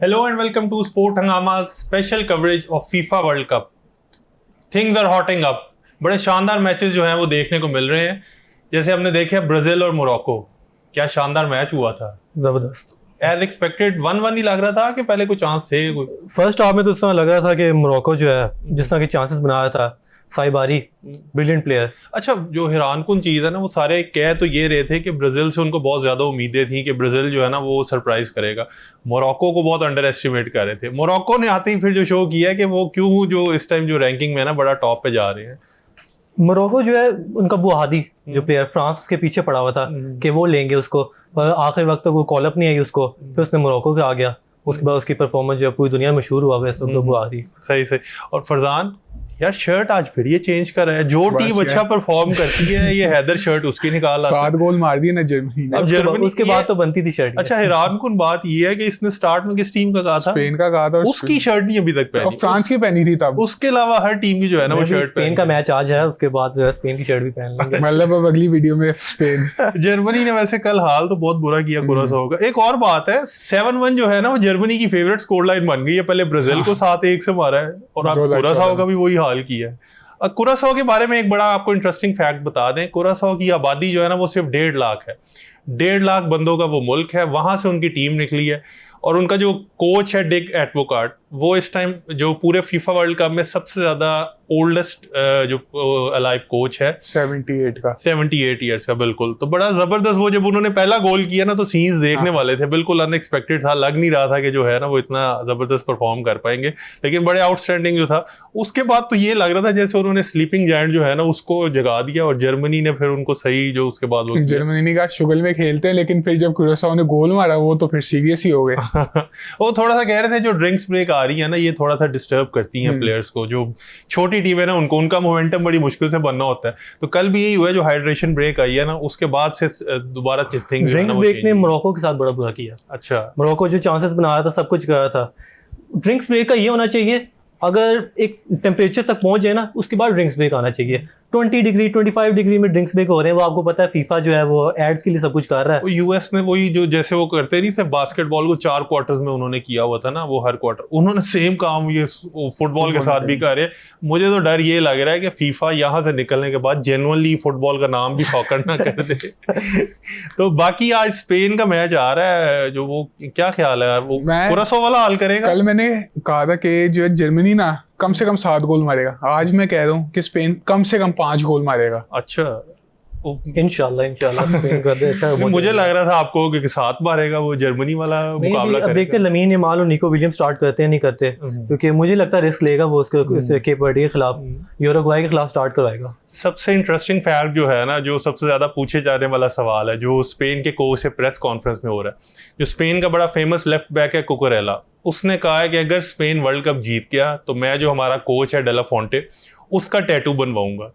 Hello and welcome to Sport Hangama's special coverage of FIFA World Cup. Things are hotting up. बड़े शानदार matches जो हैं वो देखने को मिल रहे हैं. जैसे हमने देखे ब्राजील और मोरक्को, क्या शानदार मैच हुआ था. जबरदस्त. एज एक्सपेक्टेड 1-1 ही लग रहा था कि पहले कोई चांस थे. फर्स्ट हाफ में तो इस तरह लग रहा था कि मोरक्को जो है जिस तरह के चांसेस बना रहा था. साइबारी ब्रिलियंट प्लेयर. अच्छा, जो हैरानकुन चीज़ है ना, वो सारे कह तो ये रहे थे कि ब्राजील से उनको बहुत ज़्यादा उम्मीदें थी कि ब्राजील जो है ना वो सरप्राइज करेगा. मोरक्को को बहुत अंडर एस्टिमेट कर रहे थे. मोरक्को ने आते ही फिर जो शो किया कि वो क्यों जो इस टाइम जो रैंकिंग में ना बड़ा टॉप पे जा रहे हैं. मोरक्को जो है उनका बुहादी जो प्लेयर फ्रांस उसके पीछे पड़ा हुआ था कि वो लेंगे उसको, पर आखिरी वक्त तक वो कॉल अप नहीं आई उसको. फिर उसने मोरक्को के आ गया. उसके बाद उसकी परफॉर्मेंस जो है पूरी दुनिया में मशहूर हुआ वैसे तो बुहादी. सही सही. और फरजान यार शर्ट आज फिर ये चेंज कर रहा है. जो टीम अच्छा परफॉर्म करती है ये हैदर शर्ट उसकी निकाल आता है. 7 गोल मार दिए ना जर्मनी ने. अब जर्मनी उसके बाद तो बनती थी शर्ट. अच्छा, हैरानकुन बात ये है कि इसने स्टार्ट में किस टीम का कहा था? स्पेन का कहा था. उसकी शर्ट नहीं अभी तक पहनी. और फ्रांस की पहनी थी तब. उसके अलावा हर टीम की जो है ना वो शर्ट. स्पेन का मैच आज है, उसके बाद जो है स्पेन की शर्ट भी पहन लेंगे. मतलब अब अगली वीडियो में स्पेन. जर्मनी ने वैसे कल हाल तो बहुत बुरा किया कुरासाओ का. एक और बात है, 7-1 जो है ना वो जर्मनी की फेवरेट स्कोर लाइन बन गई है. पहले ब्राजील को 7-1 से मारा है और अब कुरासाओ का भी वही हाल किया है. कुरासाओ के बारे में एक बड़ा आपको इंटरेस्टिंग फैक्ट बता दें. कुरासाओ की आबादी जो है ना वो सिर्फ 1.5 लाख है. 1.5 लाख बंदों का वो मुल्क है. वहां से उनकी टीम निकली है और उनका जो कोच है डिक एडवोकाट, वो इस टाइम जो पूरे फीफा वर्ल्ड कप में सबसे ज्यादा ओल्डेस्ट जो अलाइव कोच है. 78 ईयर्स का. बिल्कुल. तो बड़ा जबरदस्त. वो जब उन्होंने पहला गोल किया ना तो सीन्स देखने वाले थे. बिल्कुल अनएक्सपेक्टेड था. लग नहीं रहा था कि जो है ना वो इतना जबरदस्त परफॉर्म कर पाएंगे, लेकिन बड़े आउटस्टैंडिंग जो था. उसके बाद तो ये लग रहा था जैसे उन्होंने स्लीपिंग जायंट जो है ना उसको जगा दिया और जर्मनी ने फिर उनको सही जो उसके बाद वो जर्मनी का शुगल में खेलते हैं, लेकिन फिर जब कुरासाओ ने गोल मारा वो तो फिर सीरियस ही हो गए. वो थोड़ा सा कह रहे थे जो ड्रिंक्स ब्रेक आ रही है ना ये थोड़ा सा डिस्टर्ब करती हैं प्लेयर्स को. जो छोटी टीम है ना उनको उनका मोमेंटम बड़ी मुश्किल से बनना होता है. तो कल भी यही हुआ है, जो हाइड्रेशन ब्रेक आई है ना उसके बाद से दोबारा थिंग्स ड्रिंक्स ब्रेक ने मोरक्को के साथ बड़ा बुरा किया. अच्छा, मोरक्को जो चांसेस बना रहा था सब कुछ कर रहा था. ड्रिंक्स ब्रेक का ये होना चाहिए, अगर एक टेम्परेचर तक पहुंच जाए ना उसके बाद ड्रिंक्स ब्रेक आना चाहिए. 20 डिग्री 25 डिग्री में ड्रिंक्स ब्रेक हो रहे हैं. वो आपको पता है फीफा जो है वो एड्स के लिए सब कुछ कर रहा है. यूएस ने वही जो जैसे वो करते नहीं थे बास्केटबॉल को 4 क्वार्टर्स में उन्होंने किया हुआ था ना, वो हर क्वार्टर उन्होंने सेम काम ये फुटबॉल के साथ भी कर रहे हैं. मुझे तो डर ये लग रहा है कि फीफा यहाँ से निकलने के बाद जेन्युइनली फुटबॉल का नाम भी सॉकर ना कर दे. तो बाकी आज स्पेन का मैच आ रहा है, जो वो क्या ख्याल है वो कुरासाओ वाला हाल करेगा? कल मैंने कहा था कि जो है जर्मनी ना कम से कम 7 गोल मारेगा. आज मैं कह रहा हूँ कि स्पेन कम से कम 5 गोल मारेगा. अच्छा, इंशाल्लाह स्पेन कर दे. अच्छा, मुझे लग रहा था आपको कि 7 मारेगा वो जर्मनी वाला मुकाबला करेगा. अब देखते हैं लमीन यमाल और निको विलियम्स स्टार्ट करते हैं नहीं करते, क्योंकि मुझे लगता है रिस्क लेगा वो उसके केप वर्डे के खिलाफ, यूरुग्वाई के खिलाफ स्टार्ट करवाएगा. सबसे इंटरेस्टिंग फैक्ट जो है ना, जो सबसे ज्यादा पूछे जाने वाला सवाल है, जो स्पेन के कोच से प्रेस कॉन्फ्रेंस में हो रहा है. जो स्पेन का बड़ा फेमस लेफ्ट बैक है कुकुरेला, उसने कहा है कि अगर स्पेन वर्ल्ड कप जीत गया तो मैं जो हमारा कोच है डेला फोंटे उसका टैटू बनवाऊंगा.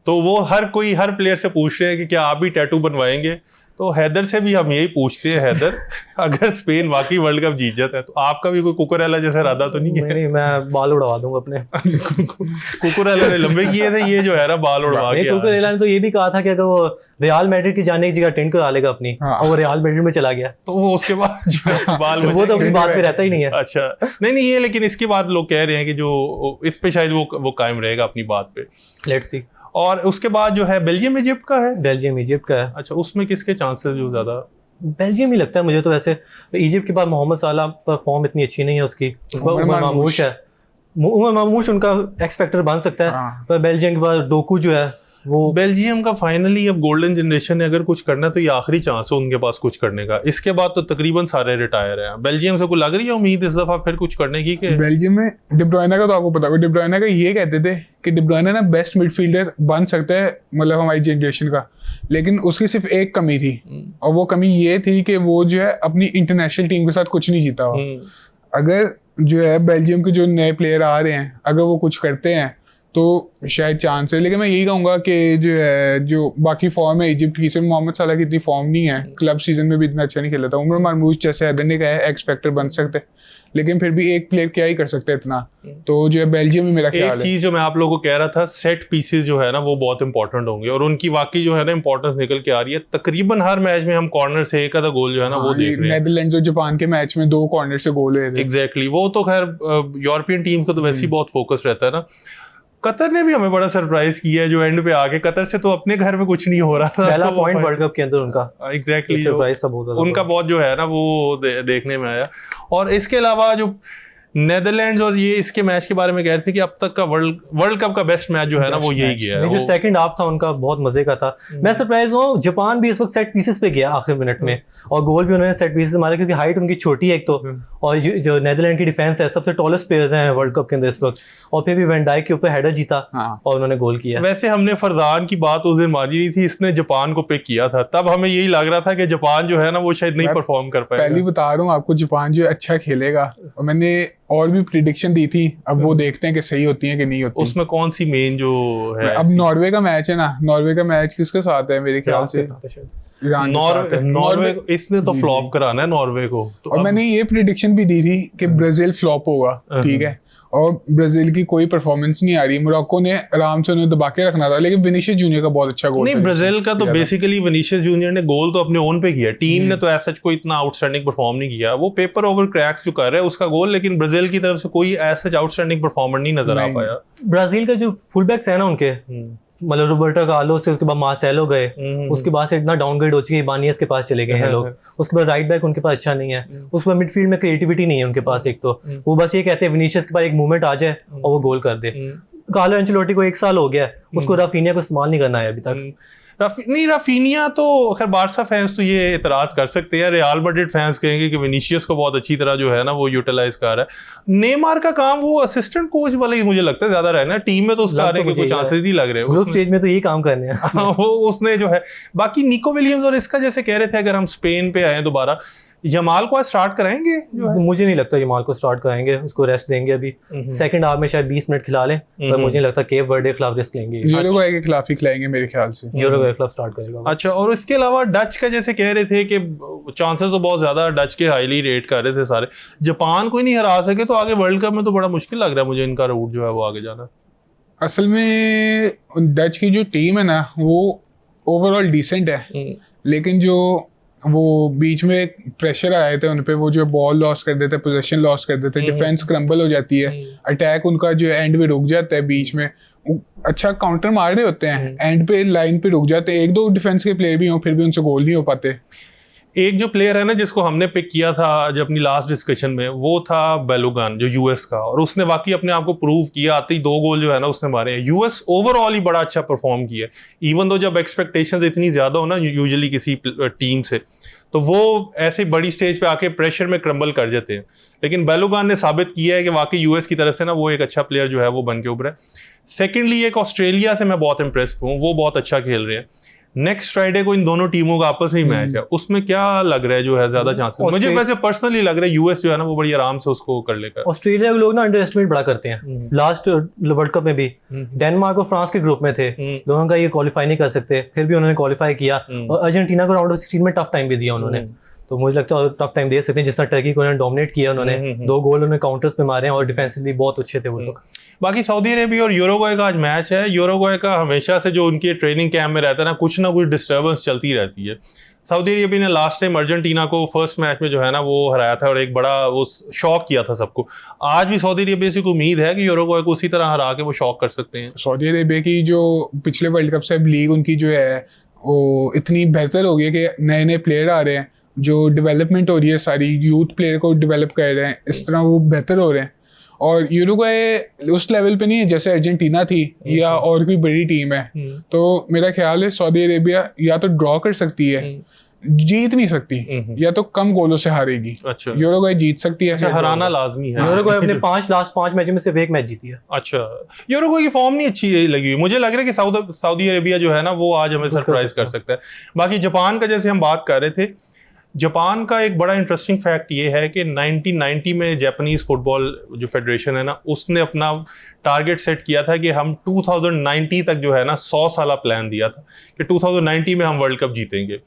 तो वो हर प्लेयर से पूछ रहे हैं कि क्या आप भी टैटू बनवाएंगे. तो हैदर से भी हम यही पूछते हैं, हैदर अगर स्पेन वाकई वर्ल्ड कप जीत जाता है तो आपका भी कोई कुकुरेला जैसा इरादा तो नहीं है? नहीं, मैं बाल उड़वा दूंगा अपने. कुकुरेला ने लंबे किए थे, ये जो है ना बाल उड़वा के. कुकुरेला ने तो ये भी कहा था कि अगर वो रियल मैड्रिड की जाने की जगह टेंट करा लेगा अपनी, और वो रियल मैड्रिड में चला गया तो वो उसके बाद बाल वो तो अपनी बात पे रहता ही नहीं है. अच्छा, नहीं ये, लेकिन इसके बाद लोग कह रहे हैं कि जो इस पे शायद वो कायम रहेगा अपनी बात पे. Let's see. और उसके बाद जो है बेल्जियम इजिप्ट का है. बेल्जियम इजिप्ट का है. अच्छा, उसमें किसके चांसेस जो ज्यादा? बेल्जियम ही लगता है मुझे तो. वैसे इजिप्ट के बाद मोहम्मद साला पर फॉर्म इतनी अच्छी नहीं है उसकी. उमर मामूश है. उमर मामूश उनका एक्स फैक्टर बन सकता है, पर बेल्जियम के बाद डोकू जो है वो. बेल्जियम का फाइनली अब गोल्डन जनरेशन ने अगर कुछ करना है तो ये आखिरी चांस है उनके पास कुछ करने का. इसके बाद तो तकरीबन सारे रिटायर हैं. बेल्जियम से कोई लग रही है उम्मीद इस दफा फिर कुछ करने की? बेल्जियम में डी ब्रुयने का तो आपको पता होगा. डी ब्रुयने का ये कहते थे कि डी ब्रुयने ना बेस्ट मिडफील्डर बन सकता है मतलब हमारी जनरेशन का, लेकिन उसकी सिर्फ एक कमी थी, और वो कमी ये थी कि वो जो है अपनी इंटरनेशनल टीम के साथ कुछ नहीं जीता हुआ. अगर जो है बेल्जियम के जो नए प्लेयर आ रहे हैं अगर वो कुछ करते हैं तो शायद चांस है. लेकिन मैं यही कहूंगा कि जो है जो बाकी फॉर्म है इजिप्ट की, सिर्फ मोहम्मद साला की इतनी फॉर्म नहीं है. क्लब सीजन में भी इतना अच्छा नहीं खेला था. उमर मामूश जैसे हैदर ने कहा है एक्स फैक्टर बन सकते, लेकिन फिर भी एक प्लेयर क्या ही कर सकता है इतना, तो जो है बेल्जियम ही मेरा ख्याल एक है। चीज जो मैं आप लोगों को कह रहा था, सेट पीसेस जो है ना वो बहुत इंपॉर्टेंट होंगे और उनकी वाकई जो है ना इंपॉर्टेंस निकल के आ रही है। तकरीबन हर मैच में हम कॉर्नर से एक आधा गोल जो है ना वो देख रहे हैं। नेदरलैंड्स और जापान के मैच में 2 कॉर्नर से गोल हुए थे। एग्जैक्टली, वो तो खैर यूरोपियन टीम को तो वैसे ही बहुत फोकस रहता है ना। कतर ने भी हमें बड़ा सरप्राइज किया है जो एंड पे आके, कतर से तो अपने घर में कुछ नहीं हो रहा था। पहला पॉइंट वर्ल्ड कप के अंदर उनका एग्जैक्टली सरप्राइज सब होता था उनका बहुत जो है ना वो देखने में आया। और इसके अलावा जो नेदरलैंड्स और ये इसके मैच के बारे में कह रहे थे कि अब तक का वर्ल्ड कप का बेस्ट मैच जो है ना वो यही गया है। जो सेकंड हाफ था उनका बहुत मजे का था। मैं सरप्राइज हुआ, जापान भी इस वक्त सेट पीसेस पे गया आखिरी मिनट में और गोल भी उन्होंने सेट पीसेस मारा क्योंकि हाइट उनकी छोटी है एक तो, और जो नेदरलैंड की डिफेंस है सबसे टॉलेस्ट प्लेयर्स हैं वर्ल्ड कप के अंदर इस वक्त, और फिर भी वैन डाइक के ऊपर हेडर जीता और उन्होंने गोल किया। वैसे हमने फरजान की बात उस दिन मारी नहीं थी, इसने जापान को पिक किया था, तब हमें यही लग रहा था कि जापान जो है ना वो शायद नहीं परफॉर्म कर पाएगा। पहले बता रहा हूँ आपको, जापान जो अच्छा खेलेगा, और मैंने और भी प्रिडिक्शन दी थी, अब वो देखते हैं कि सही होती है कि नहीं होती। उसमें कौन सी मेन जो है? अब नॉर्वे का मैच है ना, नॉर्वे का मैच किसके साथ है मेरे ख्याल से? ईरान के साथ है। नॉर्वे इसने तो फ्लॉप कराना है नॉर्वे को तो। और मैंने ये प्रिडिक्शन भी दी थी कि ब्राजील फ्लॉप होगा, ठीक है, और ब्राजील की कोई परफॉर्मेंस नहीं आ रही। मोरक्को ने आराम से उन्हें दबा के रखना था, लेकिन विनीशियस जूनियर का बहुत अच्छा गोल नहीं, ब्राजील का तो बेसिकली विनीशियस जूनियर ने गोल तो अपने ओन पे किया, टीम ने तो ऐसा कोई इतना आउटस्टैंडिंग परफॉर्म नहीं किया। वो पेपर ओवर क्रैक्स जो कर रहा है उसका गोल, लेकिन ब्राजील की तरफ से कोई ऐसा आउटस्टैंडिंग परफॉर्मर नहीं नजर आ पाया। ब्राजील का जो फुल बैक्स है ना उनके, मतलब रोबर्टो कार्लोस से उसके बाद मार्सेलो गए, उसके बाद से इतना डाउनग्रेड हो चुकी है, इबानियस के पास चले गए हैं लोग, उसके बाद राइट बैक उनके पास अच्छा नहीं है, उसके बाद मिडफील्ड में क्रिएटिविटी नहीं है उनके पास। एक तो वो बस ये कहते हैं विनीशियस के पास एक मूवमेंट आ जाए और वो गोल कर दे। कार्लो एंचेलोटी को 1 साल हो गया, उसको राफिनिया को इस्तेमाल नहीं करना है अभी तक। राफिनिया तो खैर बारसा फैंस तो ये इतराज कर सकते हैं, रियल मैड्रिड फैंस कहेंगे कि विनीशियस को बहुत अच्छी तरह जो है ना वो यूटिलाइज कर रहा है। नेमार का काम वो असिस्टेंट कोच वाला ही मुझे लगता है ज्यादा रहना, टीम में तो उसका आने के कुछ चांसेस नहीं लग रहे। ग्रुप स्टेज में तो यही काम करने हैं। वो उसने जो है, बाकी निको विलियम्स और इसका जैसे कह रहे थे अगर हम स्पेन पे आए दोबारा, यमाल को आज स्टार्ट कराएंगे जो है? मुझे नहीं लगता यमाल को स्टार्ट कराएंगे, उसको रेस्ट देंगे अभी। सेकंड हाफ में शायद 20 मिनट खिला लें, पर मुझे नहीं लगता केप वर्डे के खिलाफ रिस्क लेंगे। यूरुग्वे के खिलाफ ही खिलाएंगे मेरे ख्याल से, यूरुग्वे के खिलाफ स्टार्ट करेगा। अच्छा, और इसके अलावा डच का जैसे कह रहे थे कि चांसेस तो बहुत ज्यादा डच के हाईली रेट कर रहे थे सारे, जापान को ही नहीं हरा सके तो आगे वर्ल्ड कप में तो बड़ा मुश्किल लग रहा है मुझे इनका रूट जो है वो आगे जाना। असल में डच की जो टीम है ना वो ओवरऑल डिसेंट है, लेकिन जो वो बीच में प्रेशर आए थे उन पे, वो जो बॉल लॉस कर देते, पोजीशन लॉस कर देते, डिफेंस क्रम्बल हो जाती है, अटैक उनका जो एंड पे रुक जाता है, बीच में अच्छा काउंटर मार रहे होते हैं, एंड पे लाइन पे रुक जाते हैं, 1-2 डिफेंस के प्लेयर भी हों फिर भी उनसे गोल नहीं हो पाते। एक जो प्लेयर है ना जिसको हमने पिक किया था जब अपनी लास्ट डिस्कशन में, वो था बेलुगान जो यूएस का, और उसने वाकई अपने आप को प्रूव किया, आते ही 2 गोल जो है ना उसने मारे हैं। यूएस ओवरऑल ही बड़ा अच्छा परफॉर्म किया, इवन दो जब एक्सपेक्टेशंस इतनी ज्यादा हो ना यूजुअली किसी टीम से, तो वो ऐसे बड़ी स्टेज पे आके प्रेशर में क्रम्बल कर जाते हैं, लेकिन बेलुगान ने साबित किया है कि वाकई यूएस की तरफ से ना वो एक अच्छा प्लेयर जो है वो बन के उभरा है। सेकेंडली एक ऑस्ट्रेलिया से मैं बहुत इंप्रेस्ड हूँ, वो बहुत अच्छा खेल रहे हैं। नेक्स्ट फ्राइडे को इन दोनों टीमों का आपस में ही मैच है, उसमें क्या लग रहा है जो है ज्यादा चांसेस? मुझे वैसे पर्सनली लग रहा है यूएस जो है ना वो बड़ी आराम से उसको कर लेगा। ऑस्ट्रेलिया के लोग ना अंडर एस्टिमेट बड़ा करते हैं, लास्ट वर्ल्ड कप में भी डेनमार्क और फ्रांस के ग्रुप में थे, लोगों का ये क्वालिफाई नहीं कर सकते, फिर भी उन्होंने क्वालिफाई किया, और अर्जेंटीना को राउंड ऑफ 16 में टफ टाइम भी दिया उन्होंने, तो मुझे लगता है टफ टाइम दे सकते हैं। जिस तरह टर्की को उन्होंने डोमिनेट किया, उन्होंने 2 गोल उन्होंने काउंटर्स पे मारे हैं और डिफेंसिवली बहुत अच्छे थे वो लोग। बाकी सऊदी अरेबिया और यूरुग्वे का आज मैच है। यूरुग्वे का हमेशा से जो उनके ट्रेनिंग कैंप में रहता है ना, कुछ ना कुछ डिस्टर्बेंस चलती रहती है। सऊदी अरेबिया ने लास्ट टाइम अर्जेंटीना को फर्स्ट मैच में जो है ना वो हराया था और एक बड़ा वो शॉक किया था सबको। आज भी सऊदी अरेबिया से उम्मीद है कि यूरुग्वे को उसी तरह हरा के वो शॉक कर सकते हैं। सऊदी अरेबिया की जो पिछले वर्ल्ड कप से लीग उनकी जो है वो इतनी बेहतर हो गई है कि नए नए प्लेयर आ रहे हैं, जो डेवलपमेंट हो रही है, सारी यूथ प्लेयर को डेवलप कर रहे हैं, इस तरह वो बेहतर हो रहे हैं। और यूरुग्वे उस लेवल पे नहीं है जैसे अर्जेंटीना थी या और कोई बड़ी टीम है, तो मेरा ख्याल है सऊदी अरेबिया या तो ड्रॉ कर सकती है, जीत नहीं सकती, या तो कम गोलों से हारेगी। अच्छा, यूरुग्वे जीत सकती है, अच्छा, हराना लाजमी है। यूरुग्वे अपने लास्ट 5 मैचों में सिर्फ 1 मैच जीती है। अच्छा, यूरुग्वे की फॉर्म नहीं अच्छी लगी हुई, मुझे लग रहा है कि सऊदी अरेबिया जो है ना वो आज हमें सरप्राइज कर सकता है। बाकी जापान का जैसे हम बात कर रहे थे, जापान का एक बड़ा इंटरेस्टिंग फैक्ट ये है कि 1990 में जापानीज फुटबॉल जो फेडरेशन है ना उसने अपना टारगेट सेट किया था कि हम 2090 तक जो है ना 100 साल प्लान दिया था कि 2090 में हम वर्ल्ड कप जीतेंगे।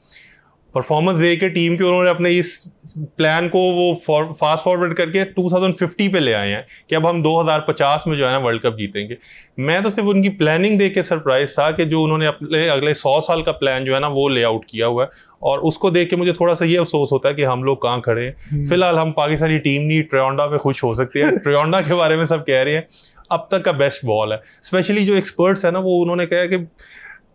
परफॉर्मेंस दे के टीम के उन्होंने अपने इस प्लान को वो फास्ट फॉरवर्ड करके 2050 पे ले आए हैं कि अब हम 2050 में जो है ना वर्ल्ड कप जीतेंगे। मैं तो सिर्फ उनकी प्लानिंग देख के सरप्राइज था कि जो उन्होंने अपने अगले 100 साल का प्लान जो है ना वो ले आउट किया हुआ है, और उसको देख के मुझे थोड़ा सा ये अफसोस होता है कि हम लोग कहाँ खड़े हैं। फिलहाल हम पाकिस्तानी टीम नहीं ट्रियोंडा पे खुश हो सकते हैं। ट्रियोंडा के बारे में सब कह रहे हैं अब तक का बेस्ट बॉल है, स्पेशली जो एक्सपर्ट्स है ना वो उन्होंने कहा कि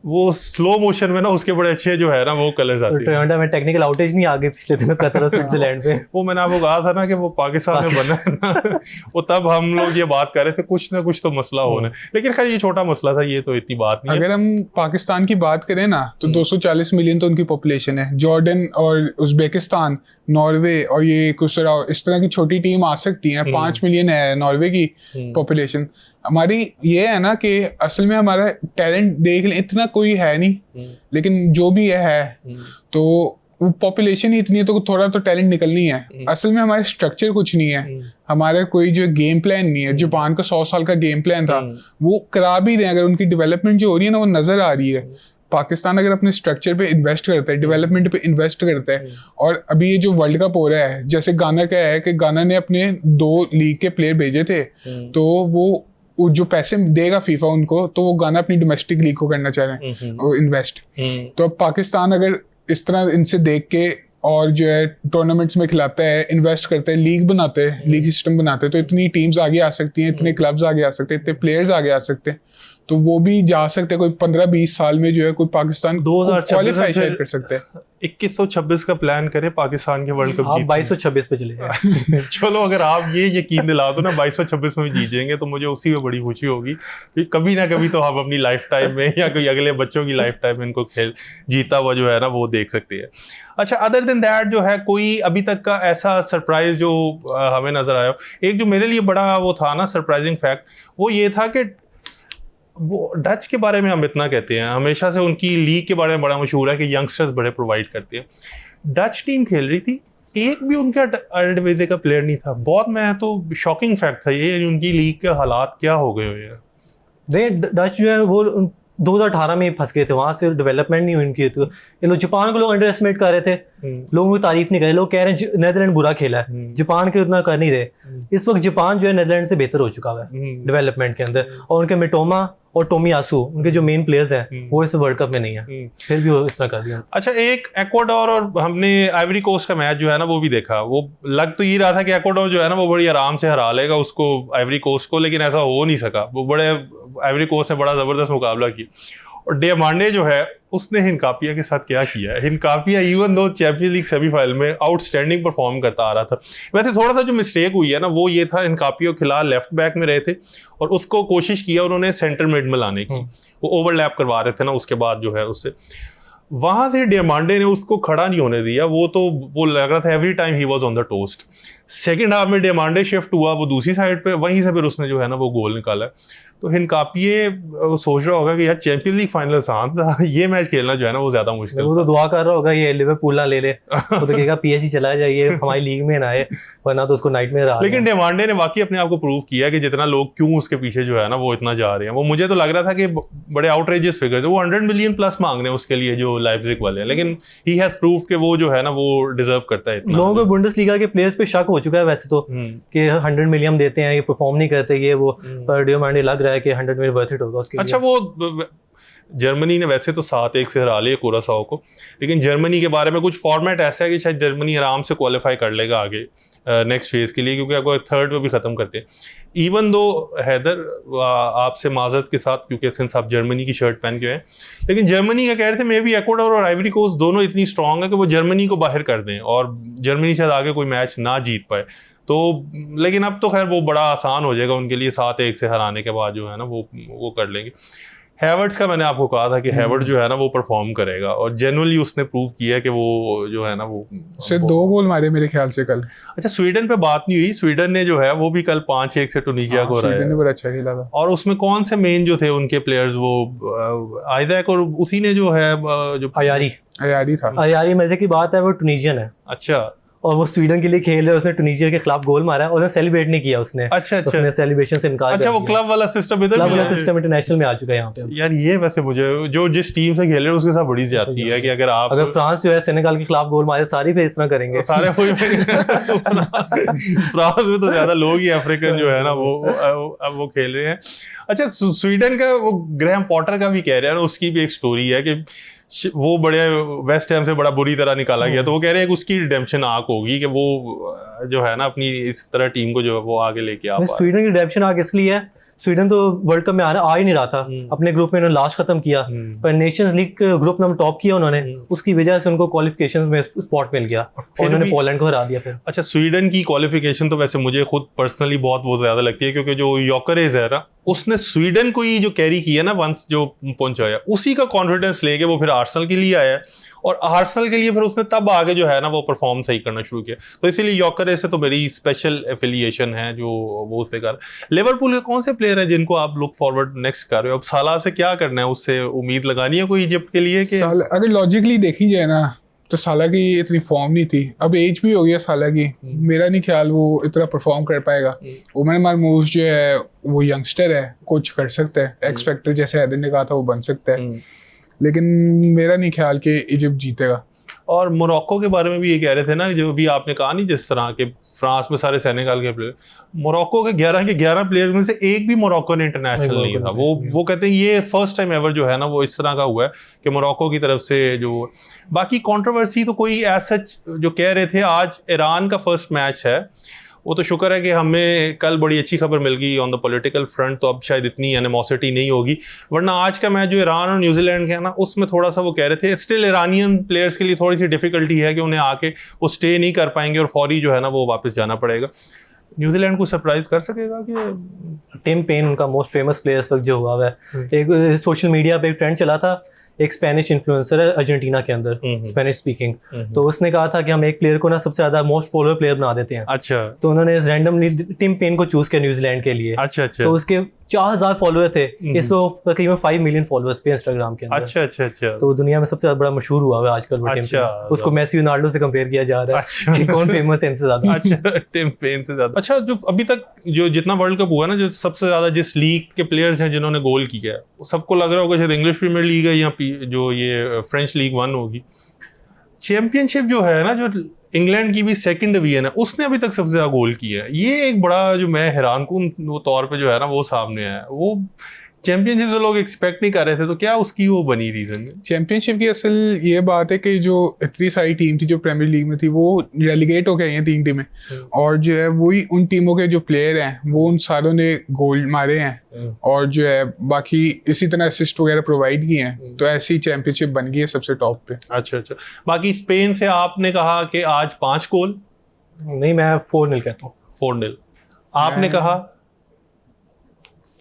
वो स्लो मोशन में ना उसके बड़े अच्छे जो है ना वो कलर्स आते हैं। ट्रियोंडा में टेक्निकल आउटेज नहीं आ गई पिछले दिनों कतर और स्विट्जरलैंड पे। वो मैंने आपको कहा था ना कि वो पाकिस्तान में बना है ना, वो तब हम लोग ये बात कर रहे थे कुछ ना कुछ तो मसला होना है, लेकिन खैर ये छोटा मसला था, ये तो इतनी बात नहीं है। अगर हम पाकिस्तान की बात करें ना तो 240 मिलियन तो उनकी पॉपुलेशन है। जॉर्डन और उज्बेकिस्तान, नॉर्वे और ये कुछ इस तरह की छोटी टीम आ सकती है। 5 मिलियन है नॉर्वे की पॉपुलेशन। हमारी ये है ना कि असल में हमारा टैलेंट देख लें इतना कोई है नहीं, लेकिन जो भी है तो वो पॉपुलेशन ही इतनी है तो थोड़ा तो टैलेंट निकलनी है। असल में हमारे स्ट्रक्चर कुछ नहीं है, हमारा कोई जो गेम प्लान नहीं है। जापान का 100 साल का गेम प्लान था, वो करा भी रहे हैं। अगर उनकी डेवलपमेंट जो हो रही है ना वो नजर आ रही है। पाकिस्तान अगर अपने स्ट्रक्चर पे इन्वेस्ट करता है, डेवलपमेंट पे इन्वेस्ट करता है, और अभी ये जो वर्ल्ड कप हो रहा है, जैसे गाना का है कि गाना ने अपने 2 लीग के प्लेयर भेजे थे, तो वो जो पैसे देगा फीफा उनको, तो वो गाना अपनी डोमेस्टिक लीग को करना चाह रहे हैं और इन्वेस्ट। तो अब पाकिस्तान अगर इस तरह इनसे देख के और जो है टूर्नामेंट्स में खिलाता है, इन्वेस्ट करते हैं, लीग बनाते हैं, लीग सिस्टम बनाते हैं, तो इतनी टीम्स आगे आ सकती हैं, इतने क्लब्स आगे आ सकते हैं, इतने प्लेयर्स आगे आ सकते हैं, तो वो भी जा सकते हैं। कोई 15-20 साल में जो है कोई पाकिस्तान 2026 शायद कर सकते हैं। 2126 का प्लान करें पाकिस्तान के वर्ल्ड कप आप 2226 पे चले जाए। चलो अगर आप ये यकीन दिला दो ना 2226 में भी जीत जाएंगे तो मुझे उसी में बड़ी खुशी होगी कि कभी ना कभी तो हम अपनी लाइफ टाइम में या कोई अगले बच्चों की लाइफ टाइम में इनको खेल जीता हुआ जो है ना वो देख सकते हैं। अच्छा, अदर देन दैट जो है कोई अभी तक का ऐसा सरप्राइज जो हमें नजर आया, एक जो मेरे लिए बड़ा वो था ना सरप्राइजिंग फैक्ट, वो ये था कि वो डच के बारे में हम इतना कहते हैं, हमेशा से उनकी लीग के बारे में बड़ा मशहूर है कि यंगस्टर्स बड़े प्रोवाइड करते हैं। डच टीम खेल रही थी, एक भी उनका अर्डवेजे का प्लेयर नहीं था। बहुत मैं तो शॉकिंग फैक्ट था ये, उनकी लीग के हालात क्या हो गए हुए हैं। डच जो है वो 2018 में फंस गए थे, वहां से डेवलपमेंट नहीं हुई उनकी। तो ये लोग जापान को लोग अंडर एस्टिमेट कर रहे थे, लोगों की तारीफ नहीं कर रहे, लोग कह रहे हैं नेदरलैंड बुरा खेला है, जापान के उतना कर नहीं रहे। इस वक्त जापान जो है नेदरलैंड से बेहतर हो चुका है डेवलपमेंट के अंदर, और उनके मिटोमा और टोमियासु उनके जो मेन प्लेयर्स हैं वो इस वर्ल्ड कप में नहीं है, फिर भी वो इस तरह कर दिया। अच्छा, एक एक्वाडोर और हमने आइवरी कोस्ट का मैच जो है ना वो भी देखा, वो लग तो ये रहा था कि एक्वाडोर जो है ना वो बड़ी आराम से हरा लेगा उसको आइवरी कोस्ट को, लेकिन ऐसा हो नहीं सका। वो बड़े आइवरी कोस्ट ने बड़ा जबरदस्त मुकाबला किया, और डियामांडे जो है उसने हिनकापिया के साथ क्या किया है। Hincapie even though Champions League semifinal में आउटस्टैंडिंग परफॉर्म करता आ रहा था। वैसे थोड़ा सा जो मिस्टेक हुई है ना वो ये था, हिनकापिया के खिलाफ लेफ्ट बैक में रहे थे और उसको कोशिश किया उन्होंने सेंटर मिड में लाने की, वो ओवरलैप करवा रहे थे ना, उसके बाद जो है उससे वहां से डियामांडे ने उसको खड़ा नहीं होने दिया। वो लग रहा था every time he was on the toast. Second half में डियामांडे शिफ्ट हुआ वो दूसरी साइड पे, वहीं से फिर उसने जो है ना वो गोल निकाला। तो हिनकापिये सोच रहा होगा कि यार चैंपियंस लीग फाइनल आसान था, ये मैच खेलना जो है ना वो ज्यादा मुश्किल। वो तो दुआ कर रहा होगा ये लिवरपूल ना ले ले, वो तो कहेगा पीएसजी चला जाइए, हमारी लीग में ना आए, वरना तो उसको नाइटमेयर आ। लेकिन डियामांडे ने वाकई अपने आप को प्रूव किया कि जितना लोग क्यों उसके पीछे जो है ना वो इतना जा रहे हैं। वो मुझे तो लग रहा था कि बड़े आउटरेजियस फिगर्स, वो 100 मिलियन प्लस मांग रहे हैं उसके लिए जो लाइप्जिग वाले हैं, लेकिन ही हैज प्रूव कि वो जो है ना वो डिजर्व करता है इतना। लोगों को बुंडेसलिगा के प्लेयर्स पे शक हो चुका है वैसे तो कि 100 मिलियन देते हैं, ये परफॉर्म नहीं करते ये वो, पर डियामांडे लग रहा है कि 100 मिलियन वर्थ इट होगा उसके लिए। अच्छा, वो जर्मनी ने वैसे तो 7-1 से हरा लिया कुरासाओ को, लेकिन जर्मनी के बारे में कुछ फॉर्मेट ऐसा है कि शायद जर्मनी आराम से क्वालिफाई कर लेगा आगे नेक्स्ट फेज के लिए, क्योंकि अगर थर्ड में भी खत्म करते हैं। इवन दो हैदर आपसे माजरत के साथ, क्योंकि सिंस आप जर्मनी की शर्ट पहन के हैं, लेकिन जर्मनी का कह रहे थे मे बी एक्वाडोर और आइवरी कोस्ट दोनों इतनी स्ट्रांग है कि वो जर्मनी को बाहर कर दें और जर्मनी शायद आगे कोई मैच ना जीत पाए। तो लेकिन अब तो खैर वो बड़ा आसान हो जाएगा उनके लिए, 7-1 से हराने के बाद जो है ना वो कर लेंगे। हैवर्ट्स का मैंने आपको कहा था कि हैवर्ट्स जो है ना वो परफॉर्म करेगा, और जेन्युइनली उसने प्रूव किया कि वो जो है ना वो उससे 2 गोल मारे मेरे ख्याल से कल। अच्छा, स्वीडन पे बात नहीं हुई, स्वीडन ने जो है वो भी कल 5-1 से टुनीशिया को हराया। स्वीडन ने बड़ा अच्छा खेला था। और उसमें कौन से मेन जो थे उनके प्लेयर्स, वो आइजैक और उसी ने जो है जो अयारी था। अयारी मजे की बात है वो टुनीशियन है। अच्छा, और वो स्वीडन के लिए खेल रहा है, उसने टुनीशिया के खिलाफ गोल मारा और उसने सेलिब्रेट नहीं किया उसने। अच्छा अच्छा, उसने सेलिब्रेशन से इनकार कर अच्छा, वो दिया। क्लब वाला सिस्टम इधर क्लब भी वाला है। सिस्टम इंटरनेशनल में आ चुका है यहाँ पे अब। यार ये वैसे मुझे जो जिस टीम से खेल रहे हैं उसके साथ बड़ी ज्यादती है कि अगर आप अगर फ्रांस जो है सेनेगल के खिलाफ गोल मारे सारी फिर इस तरह करेंगे। सारे फ्रांस में तो ज्यादा लोग ही अफ्रीकन जो है ना वो अब वो खेल रहे हैं। अच्छा, स्वीडन का वो ग्रैहम पॉटर का भी कह रहे हैं ना, उसकी भी एक स्टोरी है कि वो बड़े वेस्ट हैम से बड़ा बुरी तरह निकाला गया, तो वो कह रहे हैं कि उसकी रिडेम्पशन आर्क होगी कि वो जो है ना अपनी इस तरह टीम को जो है वो आगे लेके आ पाए। स्वीडन की रिडेम्पशन आर्क इसलिए है, स्वीडन तो वर्ल्ड कप में आ ही नहीं रहा था, अपने ग्रुप में उन्होंने लास्ट खत्म किया, पर Nations league group number top किया उन्होंने, उसकी वजह से उनको क्वालिफिकेशंस में स्पॉट मिल गया और उन्होंने पोलैंड को हरा दिया फिर। अच्छा, स्वीडन की क्वालिफिकेशन तो वैसे मुझे खुद पर्सनली बहुत ज्यादा लगती है, क्योंकि जो योकरेज है ना उसने स्वीडन को ही जो कैरी किया ना वंस जो पहुंचाया, उसी का कॉन्फिडेंस लेके वो फिर आर्सेनल के लिए आया और आर्सेनल के लिए फिर उसने तब आगे जो है ना वो परफॉर्म सही करना शुरू किया। तो इसीलिए योकरेज से तो मेरी स्पेशल एफिलिएशन है जो वो उससे कर। लिवरपूल के कौन से प्लेयर हैं जिनको आप लुक फॉरवर्ड नेक्स्ट कर रहे हो? अब साला से क्या करना है, उससे उम्मीद लगानी है कोई इजिप्ट के लिए कि अगर लॉजिकली देखी जाए ना तो साला की इतनी फॉर्म नहीं थी, अब एज भी हो गया साला की, मेरा नहीं ख्याल वो इतना परफॉर्म कर पाएगा। उमर मरमूश जो है वो यंगस्टर है, कुछ कर सकता है, एक्स फैक्टर जैसे हैदर ने कहा था वो बन सकता है, लेकिन मेरा नहीं ख्याल कि इजिप्ट जीतेगा। और मोरक्को के बारे में भी ये कह रहे थे ना, जो भी आपने कहा नहीं जिस तरह के फ्रांस में सारे सेनेगल के प्लेयर, मोरक्को के 11 प्लेयर में से एक भी मोरक्को ने इंटरनेशनल नहीं था। वो कहते हैं ये फर्स्ट टाइम एवर जो है ना वो इस तरह का हुआ है कि मोरक्को की तरफ से जो। बाकी कंट्रोवर्सी तो कोई ऐसा जो कह रहे थे, आज ईरान का फर्स्ट मैच है, वो तो शुक्र है कि हमें कल बड़ी अच्छी खबर मिल गई ऑन द पॉलिटिकल फ्रंट, तो अब शायद इतनी एनिमोसिटी नहीं होगी, वरना आज का मैच जो ईरान और न्यूजीलैंड के है ना उसमें थोड़ा सा वो कह रहे थे स्टिल ईरानियन प्लेयर्स के लिए थोड़ी सी डिफिकल्टी है कि उन्हें आके वो स्टे नहीं कर पाएंगे और फौरी जो है ना वो वापस जाना पड़ेगा। न्यूजीलैंड को सरप्राइज कर सकेगा कि टिम पेन उनका मोस्ट फेमस प्लेयर इस वक्त जो हुआ है, एक सोशल मीडिया पे एक ट्रेंड चला था, एक स्पेनिश इन्फ्लुएंसर है अर्जेंटीना के अंदर, स्पेनिश स्पीकिंग, तो उसने कहा था कि हम एक प्लेयर को ना सबसे ज्यादा मोस्ट फॉलोअर प्लेयर बना देते हैं। अच्छा, तो उन्होंने रैंडमली टिम पेन को चूज किया न्यूजीलैंड के लिए। अच्छा अच्छा, तो उसके 4000 फॉलोअर थे, इस वक्त तकरीबन 5 मिलियन फॉलोअर्स पे इंस्टाग्राम के अंदर। अच्छा अच्छा अच्छा, तो दुनिया में सबसे ज्यादा बड़ा मशहूर हुआ है आजकल वो टिम अच्छा, पेन। उसको मेसी रोनाल्डो से कंपेयर किया जा रहा है अच्छा, कि कौन फेमस है इनसे ज्यादा। अच्छा, टिम पेन से ज्यादा। अच्छा, जो अभी तक जो जितना वर्ल्ड कप हुआ ना, जो सबसे ज्यादा जिस लीग के प्लेयर्स हैं जिन्होंने गोल किया है, सबको लग रहा होगा शायद इंग्लिश प्रीमियर लीग है या जो ये फ्रेंच लीग 1 होगी। चैंपियनशिप जो है ना, जो इंग्लैंड की भी सेकंड डिवीजन है, उसने अभी तक सबसे ज्यादा गोल किया है। ये एक बड़ा जो मैं हैरान कुन वो तौर पे जो है ना वो सामने है। वो चैंपियनशिप से लोग एक्सपेक्ट नहीं कर रहे थे, तो क्या उसकी वो बनी रीजन? चैंपियनशिप की असल ये बात है कि जो इतनी सारी टीम थी जो प्रीमियर लीग में थी वो रेलीगेट हो गई हैं 3 टीमें, और जो है वही उन टीमों के जो प्लेयर हैं वो उन सारों ने गोल मारे हैं और जो है बाकी इसी तरह असिस्ट वगैरह प्रोवाइड किए हैं, तो ऐसी चैंपियनशिप बन गई है सबसे टॉप पे। अच्छा अच्छा, बाकी स्पेन से आपने कहा कि आज 5 गोल, नहीं मैं 4-0 कहता हूँ। 4-0 आपने कहा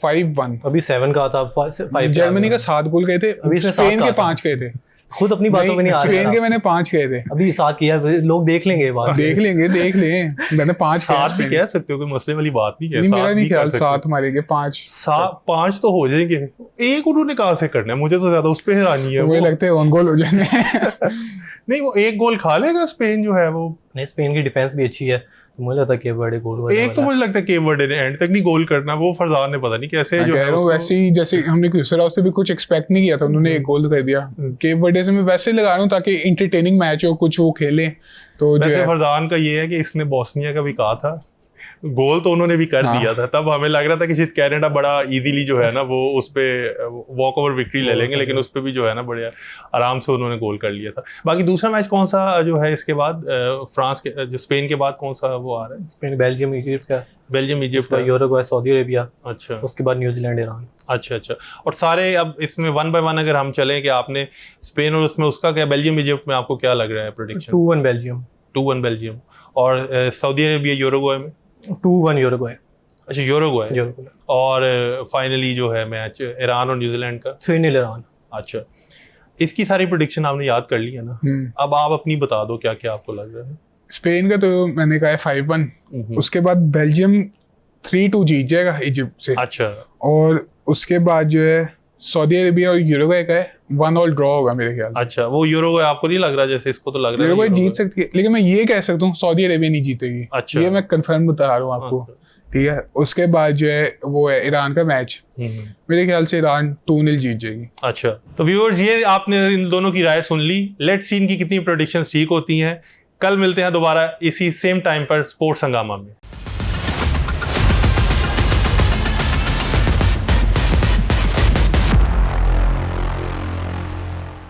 5-1 अभी 7 का था, 5 जर्मनी का 7 गोल गए थे, अभी इसने स्पेन 7 के का 5 गए थे। खुद अपनी बातों में नहीं आ स्पेन रहा के मैंने 5 गए थे। अभी 7 किया, लोग देख लेंगे ये बात। देख लेंगे मैंने 5 7 भी कह सकते हो, कोई मसले वाली बात नहीं है। नहीं, मेरा 7 नहीं भी कर ख्याल सकते। 7 मारेंगे, 5 तो हो जाएंगे। एक उन्होंने कहाँ से करना है, मुझे तो ज्यादा उस पे हैरानी है। मुझे लगता है 1 गोल हो जाएंगे। नहीं, वो 1 गोल खा लेगा स्पेन जो है वो। नहीं, स्पेन की डिफेंस भी अच्छी है, तो मुझे लगता है कि बड़े गोल होने एक वाला तो है। मुझे लगता है केप वर्डे ने एंड तक नहीं गोल करना, वो फरजान ने पता नहीं कैसे मैं जो कह है रहा हूँ उसको- वैसे ही जैसे हमने दूसरा उससे भी कुछ एक्सपेक्ट नहीं किया था, उन्होंने 1 गोल कर दिया। केप वर्डे से मैं वैसे लगा रहा हूँ ताकि इंटरटेनिंग मैच हो, कुछ वो खेलें, तो जो वैसे है फरजान का ये है कि इसने बोस्निया का भी कहा था, गोल तो उन्होंने भी कर हाँ। दिया था। तब हमें लग रहा था कि शायद कनाडा बड़ा इजीली जो है ना वो उस पे वॉक ओवर विक्ट्री ले लेंगे, लेकिन उस पे भी जो है ना बड़े आराम से उन्होंने गोल कर लिया था। बाकी दूसरा मैच कौन सा जो है इसके बाद फ्रांस के जो स्पेन के बाद कौन सा वो आ रहा है? स्पेन, बेल्जियम, इजिप्ट का, Belgium, Egypt, Uruguay, Saudi Arabia, अच्छा उसके बाद न्यूजीलैंड, ईरान। अच्छा अच्छा। और सारे अब इसमें 1 बाय 1 अगर हम चलें कि आपने स्पेन और उसमें उसका क्या, बेल्जियम इजिप्ट में आपको क्या लग रहा है प्रेडिक्शन? 2-1 बेल्जियम। 2-1 बेल्जियम। और सऊदी अरेबिया यूरुग्वे में 2-1 यूरुग्वे। अच्छा, यूरुग्वे। और फाइनली जो है मैच ईरान और न्यूजीलैंड का 3-0 ईरान। अच्छा, इसकी सारी प्रेडिक्शन आपने याद कर ली है ना? अब आप अपनी बता दो क्या क्या आपको लग रहा है। स्पेन का तो मैंने कहा है 5-1, उसके बाद बेल्जियम 3-2 जीत जाएगा इजिप्ट से, अच्छा, और उसके बाद जो है सऊदी अरेबिया और यूरुग्वे का है, 1-1 ड्रॉ होगा मेरे ख्याल से। अच्छा, वो यूरुग्वे आपको नहीं लग रहा? जैसे इसको तो लग रहा है यूरुग्वे जीत यूरुग्वे। सकती है, लेकिन मैं ये कह सकता हूँ सऊदी अरेबिया नहीं जीतेगी। अच्छा। ये मैं कंफर्म बता रहा हूँ आपको। अच्छा। ठीक है, उसके बाद जो है वो है ईरान का मैच। मेरे ख्याल से ईरान 2-0 जीत जाएगी। अच्छा, तो व्यूअर्स ये आपने इन दोनों की राय सुन ली। लेट्स सी इनकी कितनी प्रेडिक्शंस ठीक होती हैं। कल मिलते हैं दोबारा इसी सेम टाइम पर स्पोर्ट्स हंगामा में।